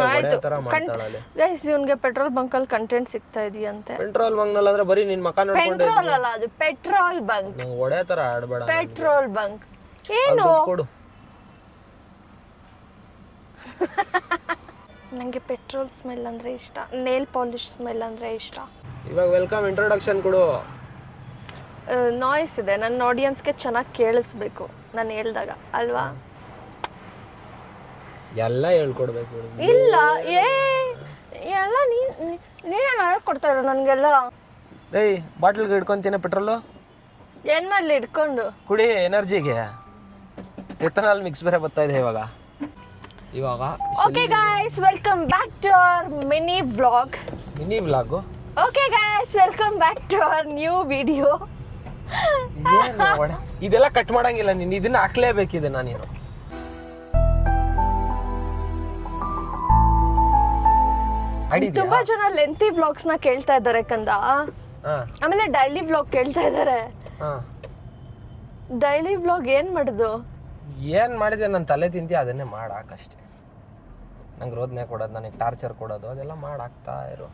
ಆಯ್ತು ಗೈಸ್, ಇವನ್ಗೆ petrol bunk ಅಲ್ಲಿ ಕಂಟೆಂಟ್ ಸಿಗ್ತಾ ಇದೆಯಂತೆ. ಪೆಟ್ರೋಲ್ ಬಂಕ್ ನಲ್ಲಿ ಆದ್ರೆ ಬರೀ ನಿನ್ ಮಕ ನೋಡ್ಕೊಂಡೆ ಪೆಟ್ರೋಲ್ ಅಲ್ಲ, ಅದು ಪೆಟ್ರೋಲ್ ಬಂಕ್. ನಂಗೆ ಒಡೆ ತರ ಆಡ್ಬೇಡ. ಪೆಟ್ರೋಲ್ ಬಂಕ್ ಏನು? ಕೊಡು. ನಂಗೆ ಪೆಟ್ರೋಲ್ ಸ್ಮೆಲ್ ಅಂದ್ರೆ ಇಷ್ಟ, ನೇಲ್ ಪಾಲಿಶ್ ಸ್ಮೆಲ್ ಅಂದ್ರೆ ಇಷ್ಟ. ಇವಾಗ ವೆಲ್ಕಮ್ ಇಂಟ್ರೊಡಕ್ಷನ್ ಕೊಡು. ನಾಯ್ಸ್ ಇದೆ, ನನ್ನ ಆಡಿಯನ್ಸ್ಗೆ ಚೆನ್ನಾಗಿ ಕೇಳಿಸ್ಬೇಕು ನಾನು ಹೇಳ್ದಾಗ ಅಲ್ವಾ? ಎಲ್ಲ ಹೇಳ್ಕೊಡ್ಬೇಕು. ಇಲ್ಲ ಎಲ್ಲ ನೀನೇ ಹೇಳ್ಕೊಡ್ತಾ ಇರೋ ನನಗೆಲ್ಲ. ಏಯ್, ಬಾಟ್ಲಿಗೆ ಹಿಡ್ಕೊಂತೀನಿ ಪೆಟ್ರೋಲು. ಏನ್ ಮಾಡ್ಲಿ ಹಿಡ್ಕೊಂಡು? ಕುಡಿ, ಎನರ್ಜಿಗೆ. ಎಥನಾಲ್ ಮಿಕ್ಸ್ ಬೇರೆ ಬರ್ತಾ ಇದೆ ಇವಾಗ. Okay guys, welcome back to our mini vlog. Okay guys, welcome back to our new video. ಇದೆಲ್ಲ ಕಟ್ ಮಾಡಂಗಿಲ್ಲ ನೀನು, ಇದನ್ನ ಹಾಕ್ಲೇಬೇಕಿದೆ ನೀನು. ತುಂಬಾ ಜನ ಲೆಂತಿ ವ್ಲಾಗ್ಸ್ ನ ಕೇಳ್ತಾ ಇದ್ದಾರೆ ಕಂದ. ಆಮೇಲೆ ಡೈಲಿ ವ್ಲಾಗ್ ಕೇಳ್ತಾ ಇದ್ದಾರೆ. ಡೈಲಿ ವ್ಲಾಗ್ ಏನ್ ಮಾಡುದು? ಏನ್ ಮಾಡಿದೆ, ನನ್ನ ತಲೆ ತಿಂತಿ ಅದನ್ನೇ ಮಾಡಾಕಷ್ಟೇ. ನಂಗೆ ರೋದನೆ ಕೊಡೋದು, ನನಗೆ ಟಾರ್ಚರ್ ಕೊಡೋದು, ಅದೆಲ್ಲ ಮಾಡಾಕ್ತಾ ಇರು.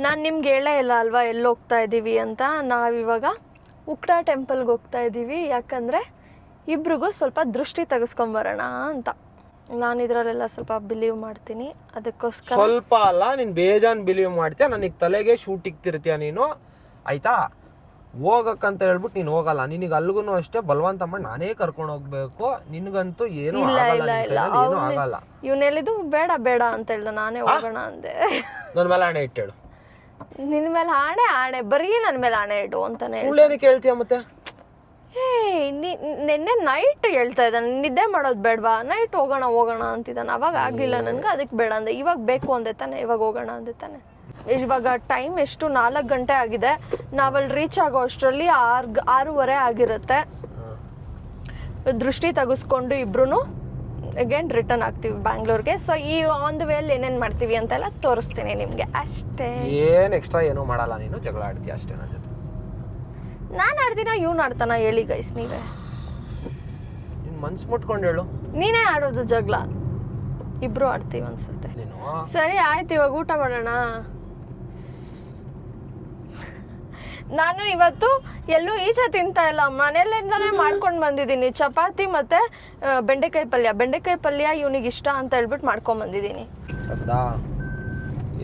ನಾನು ನಿಮ್ಗೆ ಹೇಳೇ ಇಲ್ಲ ಅಲ್ವಾ ಎಲ್ಲಿ ಹೋಗ್ತಾ ಇದ್ದೀವಿ ಅಂತ. ನಾವಿವಾಗ ಉಕ್ಡಾ ಟೆಂಪಲ್ಗೆ ಹೋಗ್ತಾ ಇದ್ದೀವಿ. ಯಾಕಂದರೆ ಇಬ್ರಿಗೂ ಸ್ವಲ್ಪ ದೃಷ್ಟಿ ತೆಗೆಸ್ಕೊಂಬರೋಣ ಅಂತ. ನಾನು ಇದರಲ್ಲೆಲ್ಲ ಸ್ವಲ್ಪ ಬಿಲೀವ್ ಮಾಡ್ತೀನಿ, ಅದಕ್ಕೋಸ್ಕರ. ಸ್ವಲ್ಪ ಅಲ್ಲ, ನೀನು ಬೇಜಾನ್ ಬಿಲೀವ್ ಮಾಡ್ತೀಯ. ನನಗೆ ತಲೆಗೆ ಶೂಟ್ ಇಕ್ತಿರ್ತೀಯ ನೀನು, ಆಯ್ತಾ? ಹೋಗಕ್ಕಂತ ಹೇಳ್ಬಿಟ್ಟು ನೀನು ಹೋಗಲ್ಲ. ನಿನಗೆ ಅಲ್ಗೂ ಅಷ್ಟೇ ಬಲವಂತ ಮಾಡಿ ನಾನೇ ಕರ್ಕೊಂಡು ಹೋಗ್ಬೇಕು. ನಿನಗಂತೂ ಏನು ಆಗಲ್ಲ. ಇವ್ನು ಹೇಳಿದ್ದು ಬೇಡ ಬೇಡ ಅಂತ ಹೇಳ್ದ, ನಾನೇ ಹೋಗೋಣ ಅಂದೆ. ನನ್ನ ಮೇಲೆ ಆಣೆ ಇಟ್ಟೇಳು. ನಿನ್ನ ಮೇಲೆ ಆಣೆ ಬರೀ ನನ್ನ ಮೇಲೆ ಆಣೆ ಇಡು ಅಂತಾನೆ. ಸುಳ್ಳೇನಕ್ಕೆ ಹೇಳ್ತೀಯ ಮತ್ತೆ? ನಿನ್ನೆ ನೈಟ್ ಹೇಳ್ತಾ ಇದ್ದಾನೆ, ನಿದ್ದೆ ಮಾಡೋದು ಬೇಡವಾ, ನೈಟ್ ಹೋಗೋಣ ಅಂತಿದ್ದಾನೆ. ಅವಾಗ ಆಗಲಿಲ್ಲ ನನಗೆ, ಅದಕ್ಕೆ ಬೇಡ ಅಂದೆ. ಇವಾಗ ಬೇಕು ಅಂದೆ ತಾನೆ, ಇವಾಗ ಹೋಗೋಣ ಅಂದೆ ತಾನೆ. ಇವಾಗ ಟೈಮ್ ಎಷ್ಟು 4 ಗಂಟೆ ಆಗಿದೆ. ನಾವಲ್ಲಿ ರೀಚ್ ಆಗೋ ಅಷ್ಟರಲ್ಲಿ 6:30 ಆಗಿರುತ್ತೆ. ದೃಷ್ಟಿ ತೆಗೆಸ್ಕೊಂಡು ಇಬ್ರು ಅಗೇನ್ ರಿಟರ್ನ್ ಆಗ್ತೀವಿ ಬ್ಯಾಂಗ್ಳೂರ್ಗೆ. ಸೊ ಈ ಆನ್ ದ ವೇಲ್ ಏನೇನು ಮಾಡ್ತೀವಿ ಅಂತೆಲ್ಲ ತೋರಿಸ್ತೀನಿ ನಿಮಗೆ ಅಷ್ಟೇ. ಏನು ಎಕ್ಸ್ಟ್ರಾ ಏನೂ ಮಾಡಲ್ಲ, ನೀನು ಜಗಳ ಆಡ್ತೀಯ ಅಷ್ಟೇ ನನ್ನ ಜೊತೆ. ನಾನು ಆಡ್ತೀನ, ಇವ್ನು ಆಡ್ತಾನ? ಹೇಳಿ ಗೈಸ್ ನೀವೇ. ನಿನ್ನ ಮನ್ಸು ಮುಟ್ಕೊಂಡು ಹೇಳು. ನೀನೇ ಆಡೋದು ಜಗಳ, ಇಬ್ರು ಆಡ್ತೀವಿ ಅನ್ಸುತ್ತೆ. ಸರಿ ಆಯ್ತು, ಇವಾಗ ಊಟ ಮಾಡೋಣ. ನಾನು ಇವತ್ತು ಎಲ್ಲೂ ಈಚೆ ತಿಂತಾ ಇಲ್ಲ, ಮನೆಯಲ್ಲಿಂದಾನೆ ಮಾಡ್ಕೊಂಡು ಬಂದಿದ್ದೀನಿ. ಚಪಾತಿ ಮತ್ತೆ ಬೆಂಡೆಕಾಯಿ ಪಲ್ಯ ಇವನಿಗೆ ಇಷ್ಟ ಅಂತ ಹೇಳ್ಬಿಟ್ಟು ಮಾಡ್ಕೊಂಡ್ ಬಂದಿದ್ದೀನಿ.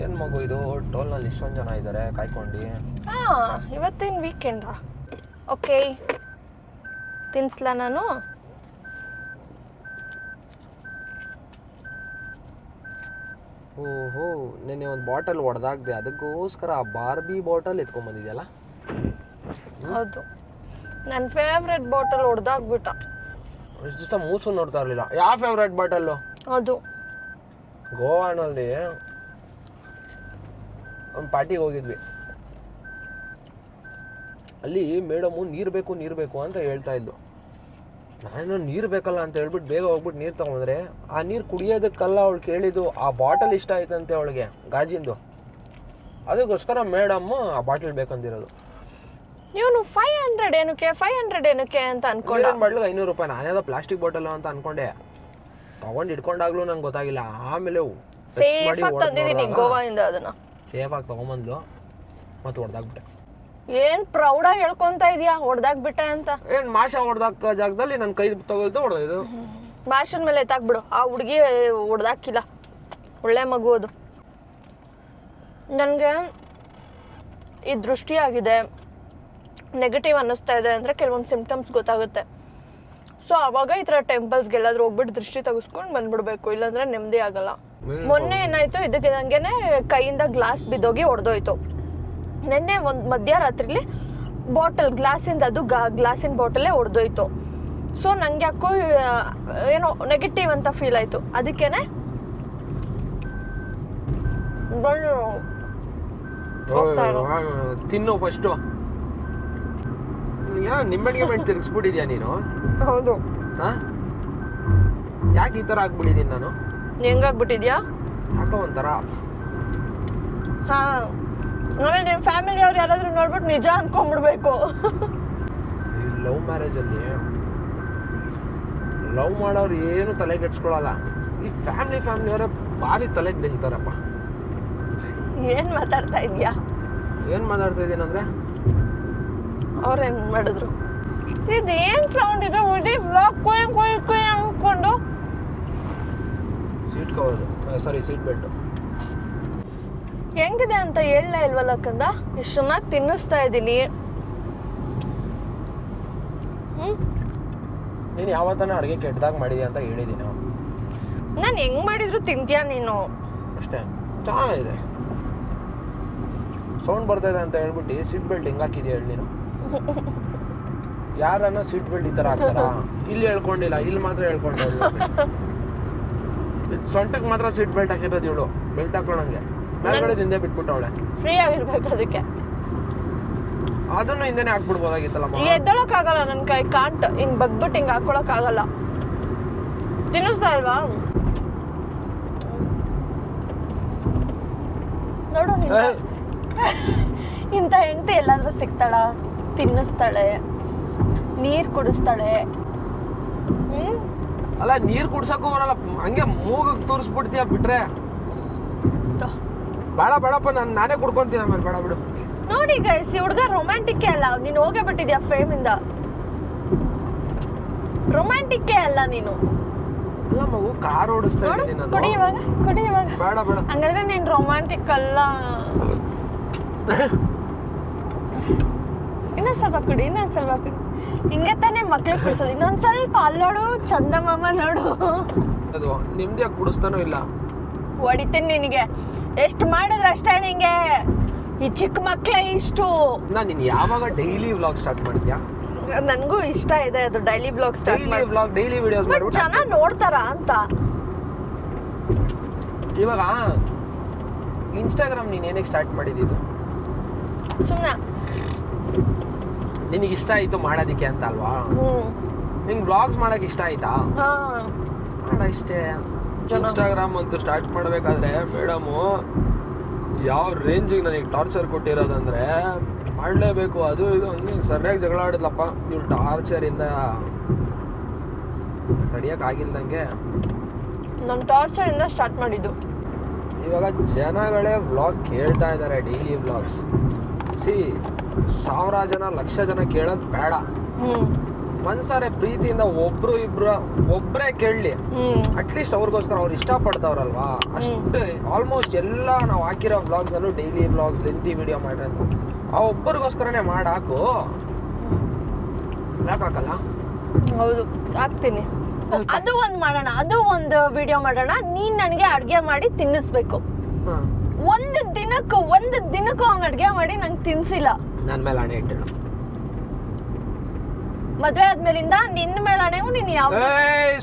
ಏನ್ ಮಗು ಇದು, ಟೋಲ್ನಲ್ಲಿ ಇಷ್ಟೊಂದು ಜನ ಇದ್ದಾರೆ ಕಾಯ್ಕೊಂಡು. ಇವತ್ತಿನ ವೀಕೆಂಡ್. ಓಕೆ, ತಿನ್ಸ್ಲಾ ನಾನು? ಓಹೋ, ನೆನ್ನೆ ಒಂದು ಬಾಟಲ್ ಹೊಡೆದಾಗ್ದೆ, ಅದಕ್ಕೋಸ್ಕರ ಆ ಬಾರ್ಬಿ ಬಾಟಲ್ ಎತ್ಕೊಂಡ್ಬಂದಿದ್ಯಲ್ಲ. ಹೌದು, ನನ್ನ ಫೇವ್ರೆಟ್ ಬಾಟಲ್ ಹೊಡೆದಾಗ್ಬಿಟ್ಟ. ಇಷ್ಟು ದಿವಸ ಮೂಸು ನೋಡ್ತಾ ಇರಲಿಲ್ಲ. ಯಾವ ಫೇವ್ರೆಟ್ ಬಾಟಲ್ಲು? ಅದು ಗೋವಾನಲ್ಲಿ ಒಂದು ಪಾರ್ಟಿಗೆ ಹೋಗಿದ್ವಿ. ಅಲ್ಲಿ ಮೇಡಮು ನೀರು ಬೇಕು ಅಂತ ಹೇಳ್ತಾ ಇದ್ಲು. ನಾನು ನೀರು ಬೇಕಲ್ಲ ಅಂತ ಹೇಳ್ಬಿಟ್ಟು ಬೇಗ ಹೋಗ್ಬಿಟ್ಟು ನೀರು ತೊಗೊಂಡ್ರೆ, ಆ ನೀರು ಕುಡಿಯೋದಕ್ಕಲ್ಲ ಅವಳು ಕೇಳಿದ್ದು, ಆ ಬಾಟಲ್ ಇಷ್ಟ ಆಯ್ತಂತೆ ಅವಳಿಗೆ, ಗಾಜಿಂದು. ಅದಕ್ಕೋಸ್ಕರ ಮೇಡಮ್ಮು ಆ ಬಾಟಲ್ ಬೇಕಂದಿರೋದು. ಇವನು 500 ಏನಕ್ಕೆ ಅಂತ ಅನ್ಕೊಂಡೆ. ಬಾಟ್ಲಿಗೆ 500 ರೂಪಾಯಿ. ನಾನೇದೋ ಪ್ಲಾಸ್ಟಿಕ್ ಬಾಟಲ್ ಅಂತ ಅನ್ಕೊಂಡೆ. ತಗೊಂಡು ಇಟ್ಕೊಂಡಾಗ್ಲೂ ನಂಗೆ ಗೊತ್ತಾಗಿಲ್ಲ. ಆಮೇಲೆ ಸೇಫ್ ಆಗಿ ತಂದಿದ್ದೀನಿ ಗೋವಾದಿಂದ. ಅದನ್ನ ಸೇಫ್ ಆಗಿ ತಗೊಂಬಂದ್ಲು, ಮತ್ತೆ ಹೊಡೆದಾಗ್ಬಿಟ್ಟೆ. ಏನ್ ಪ್ರೌಡಾಗಿ ಹೇಳ್ಕೊಂತ ಇದೀಯಾ ಹೊಡೆದಾಗ್ಬಿಟ್ಟೆ ಅಂತ? ಏನ್ ಮಾಷ ಹೊಡೆದಾಕ ಜಾಗದಲ್ಲಿ ನನ್ನ ಕೈ ತಗೊಳ್ದು ಹೊಡೆದು ಮಾಷನ್ ಮೇಲೆ ಎತ್ತಾಕ್ಬಿಡು. ಆ ಹುಡುಗಿ ಹೊಡೆದಾಕಿಲ್ಲ, ಒಳ್ಳೆ ಮಗು ಅದು. ನನಗೆ ಈ ದೃಷ್ಟಿ ಆಗಿದೆ, ನೆಗೆಟಿವ್ ಅನ್ನಿಸ್ತಾ ಇದೆ ಅಂದರೆ ಕೆಲವೊಂದು ಸಿಂಪ್ಟಮ್ಸ್ ಗೊತ್ತಾಗುತ್ತೆ. ಸೊ ಅವಾಗ ಈ ಥರ ಟೆಂಪಲ್ಸ್ಗೆಲ್ಲಾದ್ರೂ ಹೋಗ್ಬಿಟ್ಟು ದೃಷ್ಟಿ ತೆಗೆಸ್ಕೊಂಡು ಬಂದ್ಬಿಡ್ಬೇಕು, ಇಲ್ಲಾಂದ್ರೆ ನೆಮ್ಮದಿ ಆಗಲ್ಲ. ಮೊನ್ನೆ ಏನಾಯ್ತು, ಇದಕ್ಕಿದಂಗೆನೆ ಕೈಯಿಂದ ಗ್ಲಾಸ್ ಬಿದ್ದೋಗಿ ಹೊಡೆದೋಯ್ತು. ನೆನ್ನೆ ಒಂದು ಮಧ್ಯರಾತ್ರಿಲಿ ಬಾಟಲ್ ಗ್ಲಾಸಿಂದ, ಅದು ಗ್ಲಾಸಿನ ಬಾಟಲೇ ಹೊಡೆದೋಯ್ತು. ಸೊ ನಂಗೆ ಯಾಕೋ ಏನೋ ನೆಗೆಟಿವ್ ಅಂತ ಫೀಲ್ ಆಯಿತು. ಅದಕ್ಕೇನೆ ತಿನ್ನು ಫಸ್ಟು. ನಿಂಬೆಣಿಗೆ ಮೆಣ್ ತಿರ್ಗಿಸ್ಬಿಟ್ಟಿದ್ಯಾ ನೀನು? ಹೌದು. ಯಾಕೆ ಈ ಥರ ಆಗ್ಬಿಟ್ಟಿದ್ದೀನಿ ನಾನು? ಹೆಂಗಾಗ್ಬಿಟ್ಟಿದ್ಯಾ? ಯಾಕೋ ಒಂಥರ. ಹಾಂ, ಆಮೇಲೆ ನಿಮ್ಮ ಫ್ಯಾಮಿಲಿ ಅವ್ರು ಯಾರಾದರೂ ನೋಡ್ಬಿಟ್ಟು ನಿಜ ಅನ್ಕೊಂಡ್ಬಿಡ್ಬೇಕು. ಈ ಲವ್ ಮ್ಯಾರೇಜಲ್ಲಿ ಲವ್ ಮಾಡೋರು ಏನು ತಲೆ ಕೆಡ್ಸ್ಕೊಳಲ್ಲ. ಈ ಫ್ಯಾಮಿಲಿಯವರೇ ಭಾರಿ ತಲೆಗೆ ದಿಂಗ್ತಾರಪ್ಪ. ಏನ್ ಮಾತಾಡ್ತಾ ಇದೀಯಾ? ಏನು ಮಾತಾಡ್ತಾ ಇದ್ದೀನಂದ್ರೆ ಅವ್ರೇನ್ ಮಾಡಿದ್ರು? ಇದೇನ್ ಸೌಂಡ್ ಇದು? ಇಡೀ ವ್ಲಾಗ್ ಕುಯ್ ಕುಯ್ ಕುಯ್ ಅನ್ಕೊಂಡು. ಸೀಟ್ ಕವರ್, ಸಾರಿ ಸೀಟ್ ಬೆಲ್ಟು. ಹೆಂಗಿದೆ ಅಂತ ಹೇಳಲ್ಲ ಇಲ್ವಲ್ಲ ಕಂದ? ಇಷ್ಟು ಚೆನ್ನಾಗಿ ತಿನ್ನಿಸ್ತಾ ಇದ್ದೀನಿ. ನೀನು ಯಾವತ್ತನ ಅಡುಗೆ ಕೆಟ್ಟದಾಗ ಮಾಡಿದೆ ಅಂತ ಹೇಳಿದ್ದೀನಿ. ನಾನು ಹೆಂಗ್ ಮಾಡಿದ್ರು ತಿಂತೀಯ ನೀನು? ಅಷ್ಟೇ, ಚೆನ್ನಾಗಿದೆ. ಸೌಂಡ್ ಬರ್ತಾ ಇದೆ ಅಂತ ಹೇಳ್ಬಿಟ್ಟು ಸೀಟ್ ಬೆಲ್ಟ್ ಹೆಂಗೆ ಹಾಕಿದ್ಯಾ ಹೇಳಿ ನೀನು? ಯಾರನ್ನ ಸೀಟ್ ಬೆಲ್ಟ್ ಈ ಥರ ಹಾಕ್ತಾರ? ಇಲ್ಲಿ ಹೇಳ್ಕೊಂಡಿಲ್ಲ, ಇಲ್ಲಿ ಮಾತ್ರ ಹೇಳ್ಕೊಂಡೆ. ಸೊಂಟಕ್ಕೆ ಮಾತ್ರ ಸೀಟ್ ಬೆಲ್ಟ್ ಹಾಕಿರೋದು ಇವಳು. ಬೆಲ್ಟ್ ಹಾಕೊಳ್ಳೋಂಗೆ ಮೇಲ್ಗಡೆ ಹಿಂದೆ ಬಿಟ್ಬಿಟ್ಟವಳೆ. ಫ್ರೀ ಆಗಿರ್ಬೇಕು ಅದಕ್ಕೆ. ಅದನ್ನು ಹಿಂದೆನೇ ಹಾಕ್ಬಿಡ್ಬೋದಾಗಿತ್ತಲ್ಲ. ಎದ್ದೊಳಕ್ಕಾಗಲ್ಲ, ನನ್ನ ಕೈ ಕಾಂಟ್ ಹಿಂಗ್ ಬಗ್ಬಿಟ್ಟು ಹಿಂಗೆ ಹಾಕೊಳಕ್ಕಾಗಲ್ಲ. ತಿನ್ನಿಸ್ತಾ ಇಲ್ವಾ? ನೋಡು, ಇಂಥ ಹೆಂಡತಿ ಎಲ್ಲಾದ್ರೂ ಸಿಗ್ತಾಳ? ತಿನ್ನಿಸ್ತಾಳೆ, ನೀರು ಕುಡಿಸ್ತಾಳೆ. ಅಲ್ಲ, ನೀರು ಕುಡ್ಸಕ್ಕೂ ಬರಲ್ಲ, ಹಂಗೆ ಮೂಗಕ್ಕೆ ತೋರಿಸ್ಬಿಡ್ತೀಯ ಬಿಟ್ರೆ. ಬೇಡ ಬೇಡಪ್ಪ, ನಾನೇ ಕುಡ್ಕೊಂತೀನಿ ಆಮೇಲೆ. ಬೇಡ ಬಿಡು. ನೋಡಿ ಗೈಸ್, ಈ ಹುಡುಗ ರೊಮ್ಯಾಂಟಿಕ್ಕೇ ಅಲ್ಲ. ನೀನು ಹೋಗೇ ಬಿಟ್ಟಿದ್ಯಾ ಫ್ರೇಮಿಂದ. ರೊಮ್ಯಾಂಟಿಕ್ಕೇ ಅಲ್ಲ ನೀನು. ಅಲ್ಲ ಮಗು, ಕಾರ್ ಓಡಿಸ್ತಾ ಇದ್ದೀನಿ ನಾನು. ಕುಡಿ ಇವಾಗ, ಕುಡಿ ಇವಾಗ. ಬೇಡ ಬೇಡ. ಹಂಗಾದ್ರೆ ನೀನು ರೊಮ್ಯಾಂಟಿಕ್ ಅಲ್ಲ. ಇನ್ನೊಂದು ಸ್ವಲ್ಪ ಕುಡಿ, ಇನ್ನೊಂದು ಸ್ವಲ್ಪ ಕುಡಿ. ಹಿಂಗೆ ತಾನೇ ಮಕ್ಳಿಗೆ ಕುಡಿಸೋದು. ಇನ್ನೊಂದು ಸ್ವಲ್ಪ ಅಲ್ಲೋಡು, ಚಂದಮಾಮ ನೋಡು. ಅದು ನಿಮ್ದೇ ಕುಡಿಸ್ತಾನೂ ಇಲ್ಲ. ಹೊಡಿತೀನಿ ನಿನಗೆ. ಎಷ್ಟು ಮಾಡಿದ್ರೆ ಅಷ್ಟೇ ನಿಂಗೆ. ಈ ಚಿಕ್ಕ ಮಕ್ಕಳೇ ಇಷ್ಟು. ನೀನು ಯಾವಾಗ ಡೈಲಿ ವ್ಲಾಗ್ ಸ್ಟಾರ್ಟ್ ಮಾಡ್ತೀಯಾ? ನನಗೂ ಇಷ್ಟ ಇದೆ ಅದು, ಡೈಲಿ ವ್ಲಾಗ್ ಸ್ಟಾರ್ಟ್ ಮಾಡಿ. ವ್ಲಾಗ್ ಡೈಲಿ ವಿಡಿಯೋಸ್ ಮಾಡ್ಬಿಟ್ಟು ಜನ ನೋಡ್ತಾರ ಅಂತ. ಇವಾಗ ಇನ್ಸ್ಟಾಗ್ರಾಮ್ ನೀನು ಏನಕ್ಕೆ ಸ್ಟಾರ್ಟ್ ಮಾಡಿದ್ದು? ಸುಮ್ಮನೆ ನಿನಗೆ ಇಷ್ಟ ಆಯಿತು ಮಾಡೋದಕ್ಕೆ ಅಂತ ಅಲ್ವಾ? ನಿಂಗೆ ವ್ಲಾಗ್ಸ್ ಮಾಡೋಕೆ ಇಷ್ಟ ಆಯ್ತಾ? ಮಾಡ ಇಷ್ಟೇ. ಇನ್ಸ್ಟಾಗ್ರಾಮ್ ಅಂತೂ ಸ್ಟಾರ್ಟ್ ಮಾಡಬೇಕಾದ್ರೆ ಮೇಡಮು ಯಾವ ರೇಂಜಿಗೆ ನನಗೆ ಟಾರ್ಚರ್ ಕೊಟ್ಟಿರೋದಂದ್ರೆ, ಮಾಡಲೇಬೇಕು ಅದು ಇದು ಹಂಗೆ ಸರಿಯಾಗಿ ಜಗಳ ಆಡಿದ್ಲಪ್ಪ. ಇವ್ಳು ಟಾರ್ಚರಿಂದ ತಡಿಯೋಕ್ಕಾಗಿಲ್ದಂಗೆ ನಾನು ಟಾರ್ಚರಿಂದ ಸ್ಟಾರ್ಟ್ ಮಾಡಿದ್ದು. ಇವಾಗ ಜನಗಳೇ ವ್ಲಾಗ್ ಕೇಳ್ತಾ ಇದ್ದಾರೆ, ಡೈಲಿ ವ್ಲಾಗ್ಸ್. ಸಾವಿರ ಜನ ಲಕ್ಷ ಜನ ಕೇಳೋದು ಬೇಡ. ಒಂದ್ಸಾರಿ ಪ್ರೀತಿಯಿಂದ ಒಬ್ರೇ ಕೇಳಲಿ. ಅಟ್ಲೀಸ್ಟ್ ಅವ್ರಿಗೋಸ್ಕರ ಅವ್ರು ಇಷ್ಟಪಡ್ತಾವ್ರಲ್ವಾ, ಅಷ್ಟೇ. ಆಲ್ಮೋಸ್ಟ್ ಎಲ್ಲ ನಾವು ಹಾಕಿರೋ ವ್ಲಾಗ್ಸ್ ಅಲ್ಲೂ ಡೈಲಿ ವ್ಲಾಗ್ಸ್, ಲೆಂತಿ ವಿಡಿಯೋ ಮಾಡಿರೋದು ಆ ಒಬ್ಬರಿಗೋಸ್ಕರನೇ ಮಾಡಾಕು. ಯಾಕಾಕಲ್ಲ? ಹೌದು, ಹಾಕ್ತೀನಿ. ಅದು ಒಂದು ಮಾಡೋಣ, ಅದು ಒಂದು ವಿಡಿಯೋ ಮಾಡೋಣ. ನೀನ್ ನನಗೆ ಅಡ್ಗೆ ಮಾಡಿ ತಿನ್ನಿಸ್ಬೇಕು. ಒಂದು ದಿನಕ್ಕೂ ಅವ್ನು ಅಡ್ಗೆ ಮಾಡಿ ನಂಗೆ ತಿನ್ಸಿಲ್ಲ. ನನ್ನ ಮೇಲೆ ಹಣೆ ಇಟ್ಟು. ಮದ್ವೆ ಆದ್ಮೇಲಿಂದ ನಿನ್ನ ಮೇಲೆ ಹಣೆಗೂ ನೀನು ಯಾವ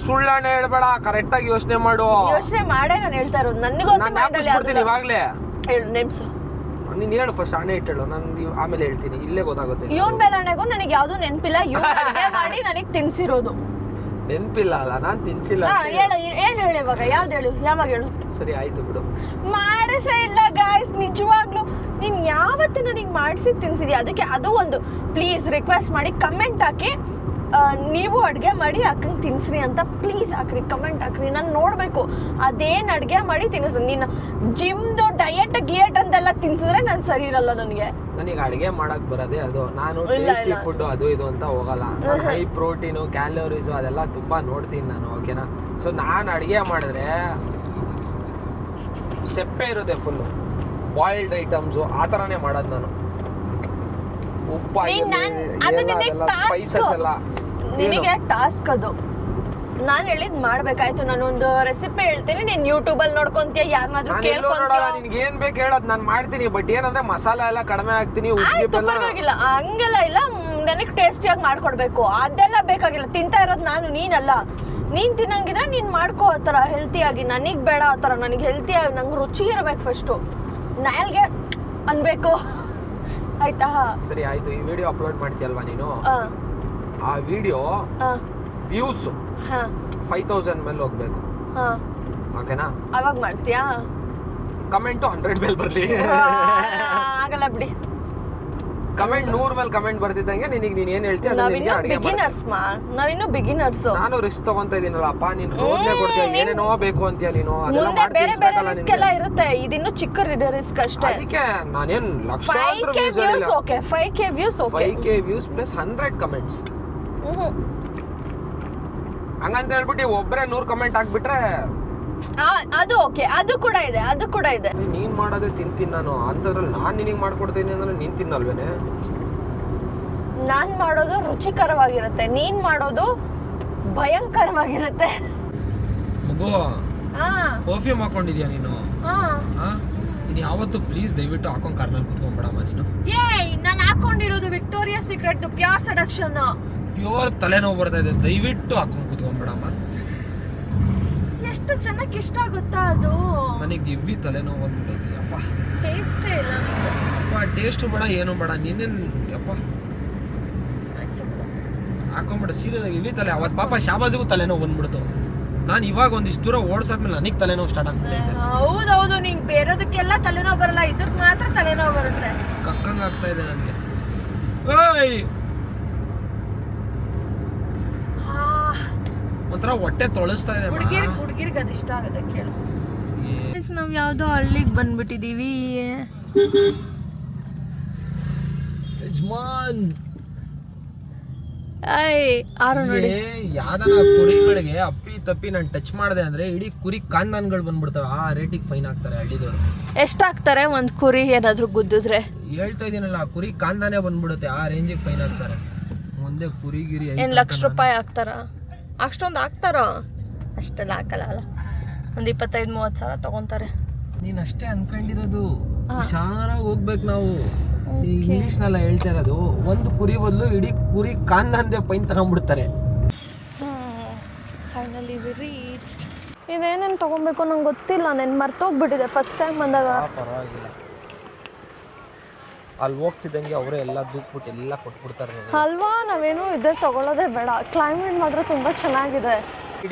ಸುಳ್ಳು ಹಣೆ ಹೇಳ್ಬೇಡ, ಕರೆಕ್ಟ್ ಆಗಿ ಯೋಚನೆ ಮಾಡು. ಯೋಚನೆ ಮಾಡೇ ನಾನು ಹೇಳ್ತಾ ಇರೋದು. ನನಗೂ ಇವಾಗ್ಲೇ ಹೇಳು ನೆನ್ಸು. ನೀನ್ ಹೇಳು ಫಸ್ಟ್, ಹಣೆ ಇಟ್ಟಳು, ನಾನು ಆಮೇಲೆ ಹೇಳ್ತೀನಿ. ಇಲ್ಲೇ ಗೊತ್ತಾಗುತ್ತೆ. ಇವನ್ ಮೇಲೆ ಹಣೆಗೂ ನನಗೆ ಯಾವ್ದು ನೆನಪಿಲ್ಲ. ಇವ್ನು ಅಡ್ಗೆ ಮಾಡಿ ನನಗೆ ತಿನ್ಸಿರೋದು ನೆನಪಿಲ್ಲ. ಅಲ್ಲ, ನಾನು ತಿನ್ಸಿಲ್ಲ. ಹೇಳು ಇವಾಗ, ಯಾವ್ದು ಹೇಳು, ಯಾವಾಗ ಹೇಳು. ಸರಿ ಆಯ್ತು ಬಿಡು. ಮಾಡಿಸೇ ಇಲ್ಲ ಗಾಯ್ಸ್, ನಿಜವಾಗ್ಲು. ನೀನು ಯಾವತ್ತು ನನಗೆ ಮಾಡಿಸಿ ತಿನ್ಸಿದ್ಯಾ? ಅದಕ್ಕೆ ಅದು ಒಂದು ಪ್ಲೀಸ್ ರಿಕ್ವೆಸ್ಟ್ ಮಾಡಿ ಕಮೆಂಟ್ ಹಾಕಿ, ನೀವು ಅಡುಗೆ ಮಾಡಿ ಅಕ್ಕಂಗೆ ತಿನ್ಸ್ರಿ ಅಂತ ಪ್ಲೀಸ್ ಹಾಕ್ರಿ, ಕಮೆಂಟ್ ಹಾಕ್ರಿ. ನಾನು ನೋಡಬೇಕು ಅದೇನು ಅಡುಗೆ ಮಾಡಿ ತಿನ್ನಿಸು. ನೀನು ಜಿಮ್ದು ಡಯಟ್ ಗಿಯಟ್ ಅಂತೆಲ್ಲ ತಿನ್ಸಿದ್ರೆ ನಾನು ಸರಿ ಇರಲ್ಲ. ನನಗೆ ಅಡುಗೆ ಮಾಡಕ್ ಬರೋದೇ ಅದು. ನಾನು ಟೇಸ್ಟಿ ಫುಡ್ ಅದು ಇದು ಅಂತ ಹೋಗಲ್ಲ. ಹೈ ಪ್ರೋಟೀನು, ಕ್ಯಾಲೋರೀಸು ಅದೆಲ್ಲ ತುಂಬಾ ನೋಡ್ತೀನಿ ನಾನು. ಓಕೆನಾ? ಸೊ ನಾನು ಅಡುಗೆ ಮಾಡಿದ್ರೆ ಸೆಪ್ಪೆ ಇರುತ್ತೆ ಫುಲ್ಲು. ಬಾಯ್ಲ್ಡ್ ಐಟಮ್ಸು ಆ ಥರನೇ ಮಾಡೋದು ನಾನು. ಉಪ್ಪು ಸ್ಪೈಸಸ್ ಎಲ್ಲ ನಿನಗೆ ಟಾಸ್ಕ್ ಅದು. ನಾನು ಹೇಳಿದ್ ಮಾಡ್ಬೇಕಾಯ್ತು. ನಾನೊಂದು ರೆಸಿಪಿ ಹೇಳ್ತೀನಿ, ನೀನ್ ಯೂಟ್ಯೂಬಲ್ಲಿ ನೋಡ್ಕೊಂತೀಯ, ಯಾರನ್ನಾದ್ರೂ ಕೇಳ್ಕೊಂತೀಯ. ನಿನ್ಗೆ ಏನ್ ಬೇಕು ಹೇಳೋದು ನಾನು ಮಾಡ್ತೀನಿ. ಬಟ್ ಏನಂದ್ರೆ ಮಸಾಲೆ ಎಲ್ಲ ಕಡಿಮೆ ಹಾಕ್ತೀನಿ. ಪರವಾಗಿಲ್ಲ, ಹಂಗೆಲ್ಲ ಇಲ್ಲ. ನನಗೆ ಟೇಸ್ಟಿಯಾಗಿ ಮಾಡ್ಕೊಡ್ಬೇಕು, ಅದೆಲ್ಲ ಬೇಕಾಗಿಲ್ಲ. ತಿಂತಾ ಇರೋದು ನಾನು, ನೀನಲ್ಲ. ನೀನ್ ತಿನ್ನಂಗಿದ್ರೆ ನೀನ್ ಮಾಡ್ಕೋ ಆ ಥರ ಹೆಲ್ತಿಯಾಗಿ. ನನಗೆ ಬೇಡ ಆ ಥರ. ನನಗೆ ಹೆಲ್ತಿಯಾಗಿ, ನಂಗೆ ರುಚಿ ಇರಬೇಕು ಫಸ್ಟು. ನಾಲ್ಗೆ ಅನ್ಬೇಕು, ಆಯ್ತಾ? ಸರಿ ಆಯ್ತು. ಈ ವಿಡಿಯೋ ಅಪ್ಲೋಡ್ ಮಾಡ್ತೀಯಲ್ವಾ ನೀನು? ಆ ವಿಡಿಯೋ ವ್ಯೂಸ್ 5000 ಮೇಲೆ ಹೋಗ್ಬೇಕು. ಓಕೆನಾ? ಅವಾಗ ಮಾಡ್ತೀಯಾ? ಕಮೆಂಟು 100 ಮೇಲೆ ಬರ್ಲಿ. ಆಗಲ್ಲ ಬಿಡಿ. ಕಮೆಂಟ್ 100 ಮೇಲೆ ಕಮೆಂಟ್ ಬರ್ತಿದ್ದಂಗೆ ನೀನ್ ಏನ್ ಹೇಳ್ತೀಯ ನಾವಿನ್ನು ಬಿಗಿನರ್ಸ್ ನಾವಿನ್ನು ಬಿಗಿನರ್ಸ್. ನಾನು ರಿಸ್ಕ್ ತಗೊಂತ ಇದೀನಲ್ಲಪ್ಪ, ನೀನ್ ರೋಡ್ನೇ ಕೊಡ್ತೀಯ, ಏನೇನೋ ಬೇಕು ಅಂತೀಯ ನೀನು, ಅದೆಲ್ಲ ಮುಂದೆ ಬೇರೆ ಬೇರೆ ಮಾಡ್ತಿರ್ಬೇಕಲ್ಲ ರಿಸ್ಕ್ ಎಲ್ಲ ಇರುತ್ತೆ, ಇದಿನ್ನು ಚಿಕ್ಕ ರಿಸ್ಕ್ ಅಷ್ಟೇ. ಅದಕ್ಕೆ ನಾನೇನ್ ಲಕ್ಷಾಂತರ 5K views okay, 5K views okay, 5K views plus 100 comments ಹಂಗಂತ ಹೇಳ್ಬಿಟ್ಟು ಒಬ್ಬರೇ 100 ಕಮೆಂಟ್ ಹಾಕ್ಬಿಟ್ರೆ ಅದು ಓಕೆ, ಅದು ಕೂಡ ಇದೆ, ಅದು ಕೂಡ ಇದೆ. ನೀನ್ ಮಾಡೋದೇ ತಿಂತೀನಿ ನಾನು ಅಂತದ್ರಲ್ಲಿ ನಾನ್ ನಿನಗೆ ಮಾಡ್ಕೊಡ್ತೀನಿ ಅಂದ್ರೆ ನೀನ್ ತಿನ್ನಲ್ವೇನೆ? ನಾನ್ ಮಾಡೋದು ರುಚಿಕರವಾಗಿರುತ್ತೆ, ನೀನ್ ಮಾಡೋದು ಭಯಂಕರವಾಗಿರುತ್ತೆ. ಮಗು ಪರ್ಫ್ಯೂಮ್ ಹಾಕೊಂಡಿದ್ಯಾ ನೀನು? ನೀನು ಯಾವತ್ತು ಪ್ಲೀಸ್ ದಯವಿಟ್ಟು ಹಾಕೊಂಡ್ ಕಾರ್ನಲ್ಲಿ ಕುತ್ಕೊಂಡ್ಬಿಡಮ್ಮ ನೀನು. ನಾನು ಹಾಕೊಂಡಿರೋದು ವಿಕ್ಟೋರಿಯಾ ಸೀಕ್ರೆಟ್ ಪ್ಯೂರ್ ಸೆಡಕ್ಷನ್. ಪ್ಯೂರ್ ತಲೆನೋವು ಬರ್ತಾ ಇದೆ, ದಯವಿಟ್ಟು ಹಾಕೊಂಡ್ ಕುತ್ಕೊಂಡ್ಬಿಡಮ್ಮ. ಎಷ್ಟು ಚೆನ್ನಾಗಿ ಇಷ್ಟ ಆಗುತ್ತಾ ಅದು? ನನಗೆ ಹೆವಿ ತಲೆನೋವು ಬಂದ್ಬಿಟ್ಟೈತಿ ಅಪ್ಪ. ಟೇಸ್ಟೇ ಇಲ್ಲ ಅಪ್ಪ, ಟೇಸ್ಟು ಬೇಡ ಏನು ಬೇಡ, ನೀನೇನು ಅಪ್ಪ ಹಾಕೊಂಬಿಡ ಸೀರಿಯಸ್ ಆಗಿ ಹೆವಿ ತಲೆ. ಅವತ್ತು ಪಾಪ ಶಾಬಾಜಿಗೂ ತಲೆನೋವು ಬಂದ್ಬಿಡ್ತು. ನಾನು ಇವಾಗ ಒಂದಿಷ್ಟು ದೂರ ಓಡಿಸಾದ್ಮೇಲೆ ನನಗೆ ತಲೆನೋವು ಸ್ಟಾರ್ಟ್ ಆಗ್ತದೆ. ಹೌದೌದು, ನಿಂಗೆ ಬೇರೆದಕ್ಕೆಲ್ಲ ತಲೆನೋವು ಬರಲ್ಲ, ಇದಕ್ಕೆ ಮಾತ್ರ ತಲೆನೋವು ಬರುತ್ತೆ. ಕಕ್ಕಂಗ ಆಗ್ತಾ ಇದೆ ನನಗೆ. ಒಂಥರ ಹೊಟ್ಟೆ ತೊಳಸ್ತಾ ಇದೆ. ಹುಡುಗಿರಿಗೆ ಅದು ಇಷ್ಟ ಆಗುತ್ತೆ ಕೇಳು. ನಾವು ಯಾವುದೋ ಹಳ್ಳಿಗೆ ಬಂದ್ಬಿಟ್ಟಿದೀವಿ. ಯಜಮಾನ್ ನೋಡಿ, ಯಾವ್ದಾರ ಕುರಿಗಳಿಗೆ ಅಪ್ಪಿ ತಪ್ಪಿ ನಾನು ಟಚ್ ಮಾಡಿದೆ ಅಂದ್ರೆ ಇಡೀ ಕುರಿ ಕಾನ್ಗಳು ಬಂದ್ಬಿಡ್ತಾವೆ. ಆ ರೇಟಿಗೆ ಫೈನ್ ಹಾಕ್ತಾರೆ ಹಳ್ಳಿದವರು. ಎಷ್ಟಾಗ್ತಾರೆ ಒಂದ್ ಕುರಿ ಏನಾದ್ರು ಗುದ್ದಿದ್ರೆ? ಹೇಳ್ತಾ ಇದೀನಲ್ಲ, ಕುರಿ ಕಾಂದಾನೆ ಬಂದ್ಬಿಡುತ್ತೆ, ಆ ರೇಂಜಿಗೆ ಫೈನ್ ಹಾಕ್ತಾರೆ. ಮುಂದೆ ಕುರಿಗಿರಿ ಏನ್ ಲಕ್ಷ ರೂಪಾಯಿ ಹಾಕ್ತಾರ? ಅಷ್ಟೊಂದು ಹಾಕ್ತಾರ? ಅಷ್ಟೆಲ್ಲ ಹಾಕಲ್ಲ ಅಲ್ಲ, ಒಂದ್ 25-30 ಸಾವಿರ ತಗೊಂತಾರೆ. ನೀನ್ ಅಷ್ಟೇ ಅನ್ಕೊಂಡಿರೋದು. ಹುಷಾರಾಗಿ ಹೋಗ್ಬೇಕು ನಾವು. ಇಂಗ್ಲಿಷ್ ನೆಲ್ಲ ಹೇಳ್ತಾ ಇರೋದು. ಒಂದು ಕುರಿ ಬದಲು ಇಡೀ ಕುರಿ ಕಾಂದಂದೆ ಫೈನ್ ತಗೊಂಡ್ಬಿಡ್ತಾರೆ. Finally we reached. ಇದೇನೇನು ತಗೊಬೇಕು ನಂಗೆ ಗೊತ್ತಿಲ್ಲ, ನೆನ್ ಮರ್ತೋಗ್ಬಿಟ್ಟಿದೆ ಫಸ್ಟ್ ಟೈಮ್ ಬಂದಾಗ. ಪರವಾಗಿಲ್ಲ, ಅಲ್ಲಿ ಹೋಗ್ತಿದ್ದಂಗೆ ಅವರೇ ಎಲ್ಲ ದೂಕ್ಬಿಟ್ಟು ಎಲ್ಲ ಕೊಟ್ಬಿಡ್ತಾರೆ ಅಲ್ವಾ. ನಾವೇನು ಇದೇ ತಗೊಳ್ಳೋದೇ ಬೇಡ. ಕ್ಲೈಮೇಟ್ ಮಾತ್ರ ತುಂಬ ಚೆನ್ನಾಗಿದೆ.